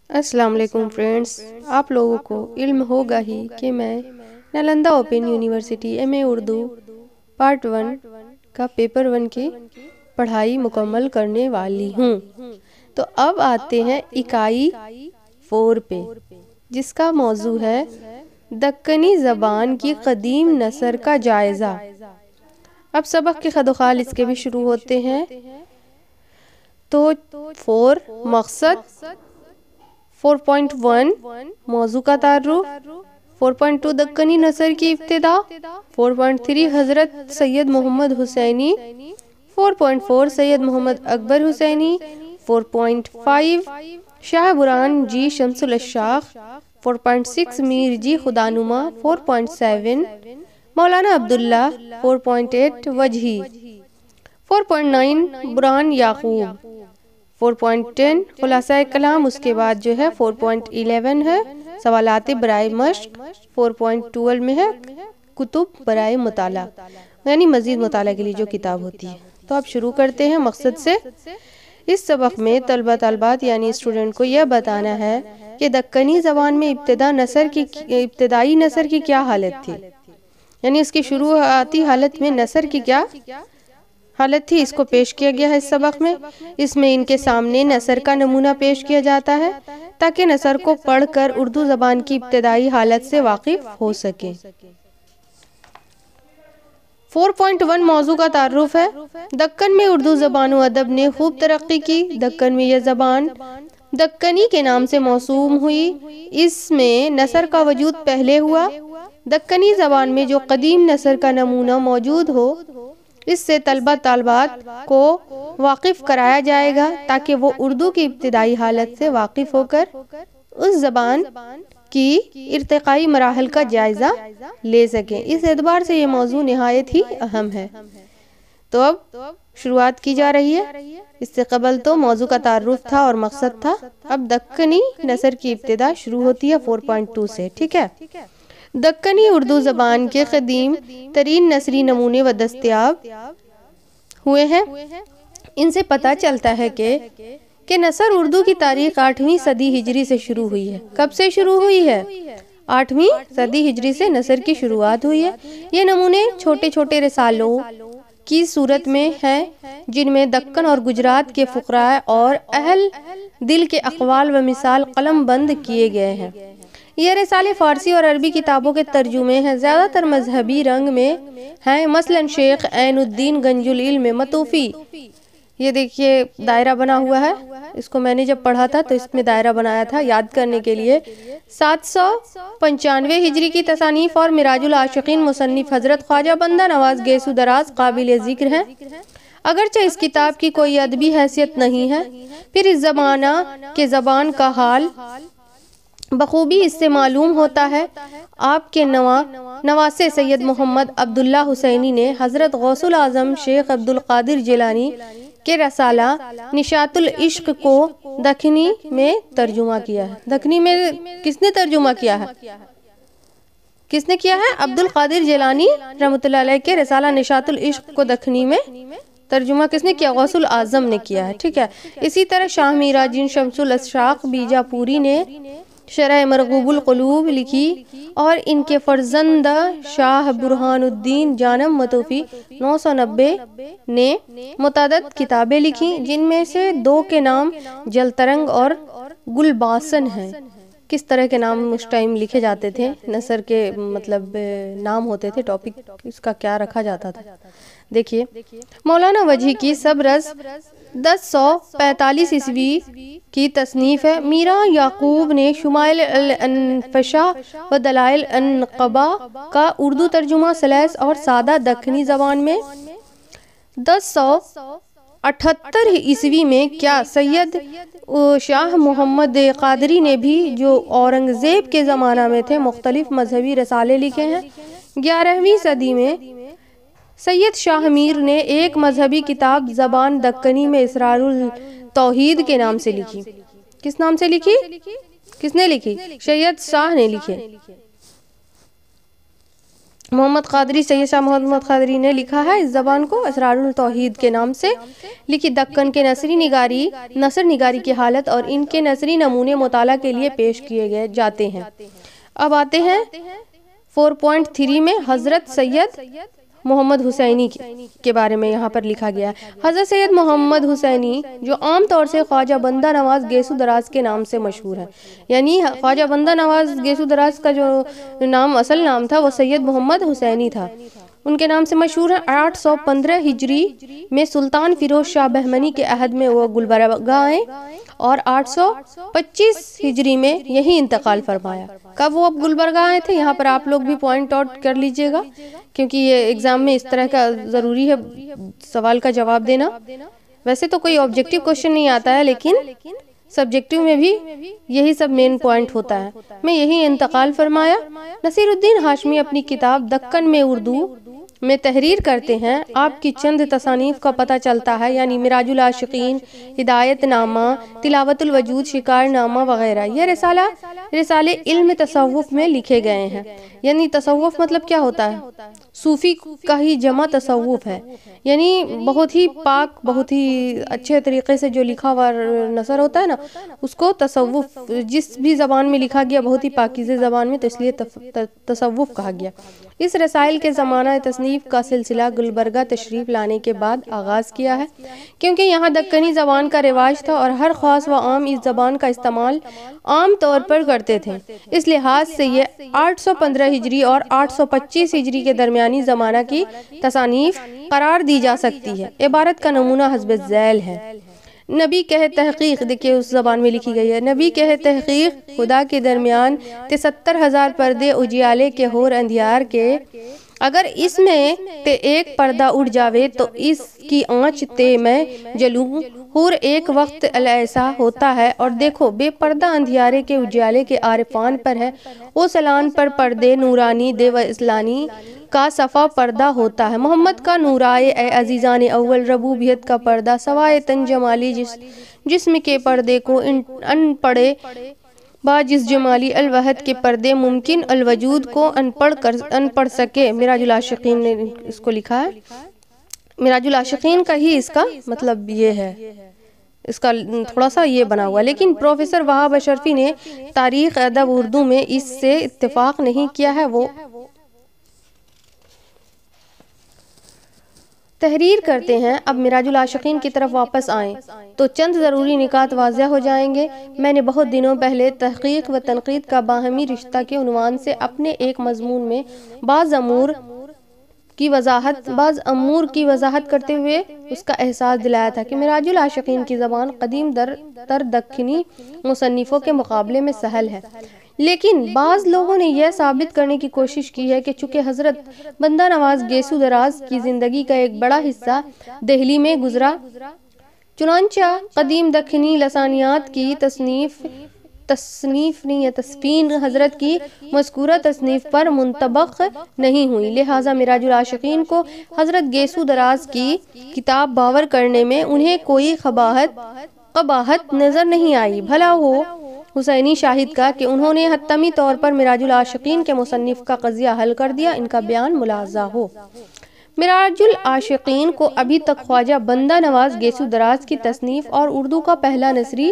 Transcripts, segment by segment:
السلام علیکم فرینڈز، آپ لوگوں کو علم ہوگا ہی کہ میں نالندہ اوپن یونیورسٹی ایم اے اردو پارٹ 1 کا پیپر 1 کی پڑھائی مکمل کرنے والی ہوں۔ تو اب آتے ہیں اکائی 4 پہ، جس کا موضوع ہے دکنی زبان کی قدیم نثر کا جائزہ۔ اب سبق کے خد و خال اس کے بھی شروع ہوتے ہیں۔ تو 4 مقصد، 4.1 موضوع کا تعارف، 4.2 دکنی نثر کی ابتدا، 4.3 حضرت سید محمد حسینی، 4.4 سید محمد اکبر حسینی، 4.5 شاہ برہان جی شمس الاشراق، 4.6 میر جی خدا نما، 4.7 مولانا عبداللہ، 4.8 وجہی، 4.9 برہان یعقوب، 4.10 خلاصہ کلام، اس کے بعد جو ہے 4.11 ہے سوالات برائے مشق، 4.12 میں ہے کتب برائے مطالعہ، یعنی مزید مطالعہ کے لیے جو کتاب ہوتی ہے۔ تو اب شروع کرتے ہیں مقصد سے۔ اس سبق میں طلبہ طالبات یعنی اسٹوڈنٹ کو یہ بتانا ہے کہ دکنی زبان میں ابتدائی نثر کی کیا حالت تھی، یعنی اس کی شروعاتی حالت میں نثر کی کیا حالت تھی، اس کو پیش کیا گیا ہے اس سبق میں۔ اس میں ان کے سامنے نثر کا نمونہ پیش کیا جاتا ہے تاکہ نثر کو پڑھ کر اردو زبان کی ابتدائی حالت سے واقف ہو سکے۔ 4.1 موضوع کا تعارف ہے۔ دکن میں اردو زبان و ادب نے خوب ترقی کی۔ دکن میں یہ زبان دکنی کے نام سے موسوم ہوئی۔ اس میں نثر کا وجود پہلے ہوا۔ دکنی زبان میں جو قدیم نثر کا نمونہ موجود ہو، اس سے طلبہ طالبات کو واقف کرایا جائے گا تاکہ وہ اردو کی ابتدائی حالت سے واقف ہو کر اس زبان کی ارتقائی مراحل کا جائزہ لے سکیں۔ اس اعتبار سے یہ موضوع نہایت ہی اہم ہے۔ تو اب شروعات کی جا رہی ہے۔ اس سے قبل تو موضوع کا تعارف تھا اور مقصد تھا، اب دکنی نثر کی ابتدا شروع ہوتی ہے 4.2 سے، ٹھیک ہے۔ دکنی اردو زبان کے قدیم ترین نثری نمونے و دستیاب ہوئے ہیں۔ ان سے پتہ چلتا ہے کہ نثر اردو کی تاریخ 8ویں صدی ہجری سے شروع ہوئی ہے۔ کب سے شروع ہوئی ہے؟ 8ویں صدی ہجری سے نثر کی شروعات ہوئی ہے۔ یہ نمونے چھوٹے چھوٹے رسالوں کی صورت میں ہیں، جن میں دکن اور گجرات کے فقراء اور اہل دل کے اقوال و مثال قلم بند کیے گئے ہیں۔ یہ رسالے فارسی اور عربی کتابوں کے ترجمے ہیں، زیادہ تر مذہبی رنگ میں ہیں، مثلا شیخ عین الدین گنج العلم متوفی، یہ دیکھیے دائرہ بنا ہوا ہے، اس کو میں نے جب پڑھا تھا تو اس میں دائرہ بنایا تھا یاد کرنے کے لیے۔ 795 ہجری کی تصانیف اور مراج العاشقین مصنف حضرت خواجہ بندہ نواز گیسو دراز قابل ذکر ہیں، اگرچہ اس کتاب کی کوئی ادبی حیثیت نہیں ہے۔ پھر اس زمانہ کے زبان کا حال بخوبی اس سے معلوم ہوتا ہے۔ آپ کے نواسے سید محمد عبداللہ حسینی نے حضرت غوث العظم شیخ عبدالقادر جیلانی کے رسالہ نشاط العشق کو دکنی میں ترجمہ کیا ہے۔ دکنی میں کس نے ترجمہ کیا ہے؟ کس نے کیا ہے؟ عبدالقادر جیلانی رحمۃ اللہ علیہ کے رسالہ نشاط العشق کو دکنی میں ترجمہ کس نے کیا؟ غوث العظم نے کیا ہے، ٹھیک ہے۔ اسی طرح شاہ میراج شمس الاشراق بیجا پوری نے شرح مرغوب القلوب لکھی اور ان کے فرزند شاہ برہان الدین جانم متوفی 990 نے متعدد کتابیں لکھی، جن میں سے 2 کے نام جلترنگ اور گلباسن ہیں۔ کس طرح کے نام اس ٹائم لکھے جاتے تھے، نثر کے مطلب نام ہوتے تھے، ٹاپک اس کا کیا رکھا جاتا تھا، دیکھیے۔ مولانا وجہی کی سبرز 1045 عیسوی کی تصنیف ہے۔ میرا یعقوب نے شمائل الانفشا و دلائل النقبہ کا اردو ترجمہ سلیس اور سادہ دکنی زبان میں 1078 عیسوی میں کیا سید شاہ محمد قادری نے بھی، جو اورنگزیب کے زمانہ میں تھے، مختلف مذہبی رسالے لکھے ہیں۔ 11ویں صدی میں سید شاہ میر نے ایک مذہبی کتاب زبان دکنی میں اسرار التوحید کے نام سے لکھی۔ کس نام سے لکھی؟ کس نے لکھی؟ سید شاہ نے لکھی۔ محمد قادری، سید شاہ محمد قادری نے لکھا ہے اس زبان کو اسرار التوحید کے نام سے لکھی دکن کے نثر نگاری کی حالت اور ان کے نثری نمونے مطالعہ کے لیے پیش کیے جاتے ہیں۔ اب آتے ہیں 4.3 میں حضرت سید محمد حسینی کے بارے میں یہاں پر لکھا گیا ہے۔ حضرت سید محمد حسینی جو عام طور سے خواجہ بندہ نواز گیسو دراز کے نام سے مشہور ہے، یعنی خواجہ بندہ نواز گیسو دراز کا جو نام اصل نام تھا وہ سید محمد حسینی تھا، ان کے نام سے مشہور ہے۔ 815 ہجری میں سلطان فیروز شاہ بہمنی کے عہد میں وہ گلبرگہ آئے اور 825 ہجری میں یہی انتقال فرمایا۔ کب وہ اب گلبرگہ آئے تھے، یہاں پر آپ لوگ بھی پوائنٹ آؤٹ کر لیجئے گا، کیونکہ یہ ایگزام میں اس طرح کا ضروری ہے سوال کا جواب دینا۔ ویسے تو کوئی آبجیکٹیو کوشچن نہیں آتا ہے، لیکن سبجیکٹیو میں بھی یہی سب مین پوائنٹ ہوتا ہے۔ میں یہی انتقال فرمایا۔ نصیر الدین ہاشمی اپنی کتاب دکن میں اردو میں تحریر کرتے ہیں۔ آپ کی چند تصانیف کا پتہ چلتا ہے، یعنی مراج العاشقین، ہدایت نامہ، تلاوت الوجود، شکار نامہ وغیرہ۔ یہ رسالے علم تصوف میں لکھے گئے ہیں، یعنی تصوف مطلب کیا ہوتا ہے؟ صوفی کا ہی جمع تصوف ہے، یعنی بہت ہی پاک، بہت ہی اچھے طریقے سے جو لکھا ہوا نثر ہوتا ہے نا، اس کو تصوف، جس بھی زبان میں لکھا گیا بہت ہی پاکیزہ زبان میں، تو اس لیے تصوف کہا گیا۔ اس رسائل کے زمانہ تصنیف کا سلسلہ گلبرگہ تشریف لانے کے بعد آغاز کیا ہے، کیونکہ یہاں دکنی زبان کا رواج تھا اور ہر خاص و عام اس زبان کا استعمال عام طور پر کرتے تھے۔ اس لحاظ سے یہ 815 ہجری اور 825 ہجری کے درمیانی زمانہ کی تصانیف قرار دی جا سکتی ہے۔ عبارت کا نمونہ حسب ذیل ہے۔ نبی کہہ تحقیق، دیکھیں اس زبان میں لکھی گئی ہے۔ نبی کہہ تحقیق خدا کے درمیان 73,000 پردے اجیالے کے ہور اندھیار کے، اگر اس میں تے ایک پردہ اڑ جاوے تو اس کی آنچ تے میں جلوں، ہور ایک وقت ایسا ہوتا ہے۔ اور دیکھو بے پردہ اندھیارے کے اجیالے کے عارفان پر ہے، او سلان پر پردے نورانی دے و اسلانی کا صفا پردہ ہوتا ہے۔ محمد کا نورائے اے عزیزان اول، ربوبیت کا پردہ سوائے تن جمالی، جسم کے پردے کو ان پڑے با جس جمالی الوحد کے پردے ممکن الوجود کو ان پڑھ سکے۔ مراج العاشقین نے اس کو لکھا ہے۔ مراج العاشقین کا ہی اس کا مطلب یہ ہے، اس کا تھوڑا سا یہ بنا ہوا، لیکن پروفیسر وہاب اشرفی نے تاریخ ادب اردو میں اس سے اتفاق نہیں کیا ہے۔ وہ تحریر کرتے ہیں۔ اب مراج العاشقین کی طرف واپس آئیں تو چند ضروری نکات واضح ہو جائیں گے۔ میں نے بہت دنوں پہلے تحقیق و تنقید کا باہمی رشتہ کے عنوان سے اپنے ایک مضمون میں بعض امور کی وضاحت کرتے ہوئے اس کا احساس دلایا تھا کہ مراج العاشقین کی زبان قدیم تر دکنی مصنفوں کے مقابلے میں سہل ہے، لیکن بعض لوگوں نے یہ ثابت کرنے کی کوشش کی ہے کہ چونکہ حضرت بندہ نواز گیسو دراز کی زندگی کا ایک بڑا حصہ دہلی میں گزرا، چنانچہ قدیم دکنی لسانیات کی تصفین حضرت کی مذکورہ تصنیف پر منطبق نہیں ہوئی، لہٰذا مراج العاشقین کو حضرت گیسو دراز کی کتاب باور کرنے میں انہیں کوئی قباحت نظر نہیں آئی۔ بھلا ہو حسینی شاہد کا کہ انہوں نے حتمی طور پر مراج العاشقین کے مصنف کا قضیہ حل کر دیا، ان کا بیان ملاحظہ ہو۔ مراج العاشقین کو ابھی تک خواجہ بندہ نواز گیسو دراز کی تصنیف اور اردو کا پہلا نثری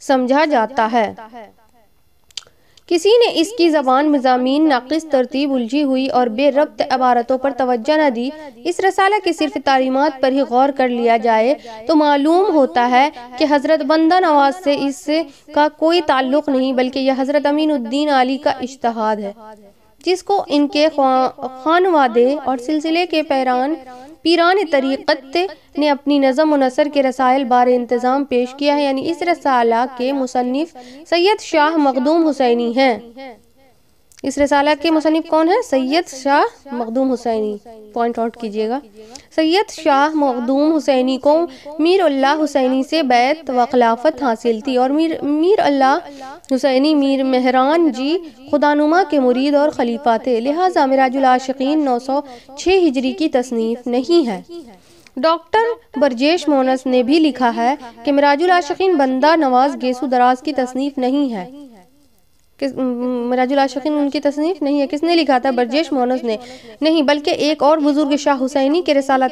سمجھا جاتا ہے۔ کسی نے اس کی زبان مضامین ناقص ترتیب الجھی ہوئی اور بے ربط عبارتوں پر توجہ نہ دی۔ اس رسالہ کے صرف تعلیمات پر ہی غور کر لیا جائے تو معلوم ہوتا ہے کہ حضرت بندہ نواز سے اس کا کوئی تعلق نہیں، بلکہ یہ حضرت امین الدین علی کا اجتہاد ہے، جس کو ان کے خانوادے اور سلسلے کے پیران طریقت نے اپنی نظم و نثر کے رسائل بار انتظام پیش کیا ہے، یعنی اس رسالہ کے مصنف سید شاہ مخدوم حسینی ہیں۔ اس رسالہ کے مصنف کون ہیں؟ سید شاہ مخدوم حسینی، پوائنٹ آؤٹ کیجئے گا۔ سید شاہ مخدوم حسینی کو میر اللہ حسینی سے بیعت و خلافت حاصل تھی اور میر اللہ حسینی میر مہران جی خدانما کے مرید اور خلیفہ تھے، لہٰذا مراج العاشقین 906 ہجری کی تصنیف نہیں ہے۔ ڈاکٹر برجیش مونس نے بھی لکھا ہے کہ مراج العاشقین بندہ نواز گیسو دراز کی تصنیف نہیں ہے۔ مراج العاشقین ان کی تصنیف نہیں ہے. کس نے لکھا تھا؟ برجیش مونس نے. نہیں، بلکہ ایک اور بزرگ شاہ حسینی کے رسالہ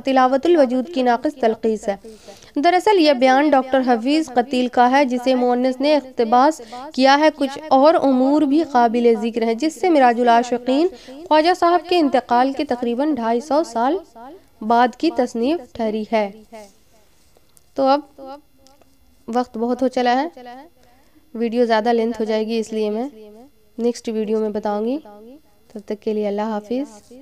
تلاوت الوجود کی ناقص تلخیص ہے. دراصل یہ بیان ڈاکٹر حفیظ قتیل کا ہے جسے مونس نے اقتباس کیا ہے. کچھ اور امور بھی قابل ذکر ہیں جس سے مراج العاشقین خواجہ صاحب کے انتقال کے تقریباً 250 سال بعد کی تصنیف ٹھہری ہے. تو اب وقت بہت ہو چلا ہے، ویڈیو زیادہ لینتھ ہو جائے گی، اس لیے میں نیکسٹ ویڈیو میں بتاؤں گی. تب تک کے لیے اللہ حافظ.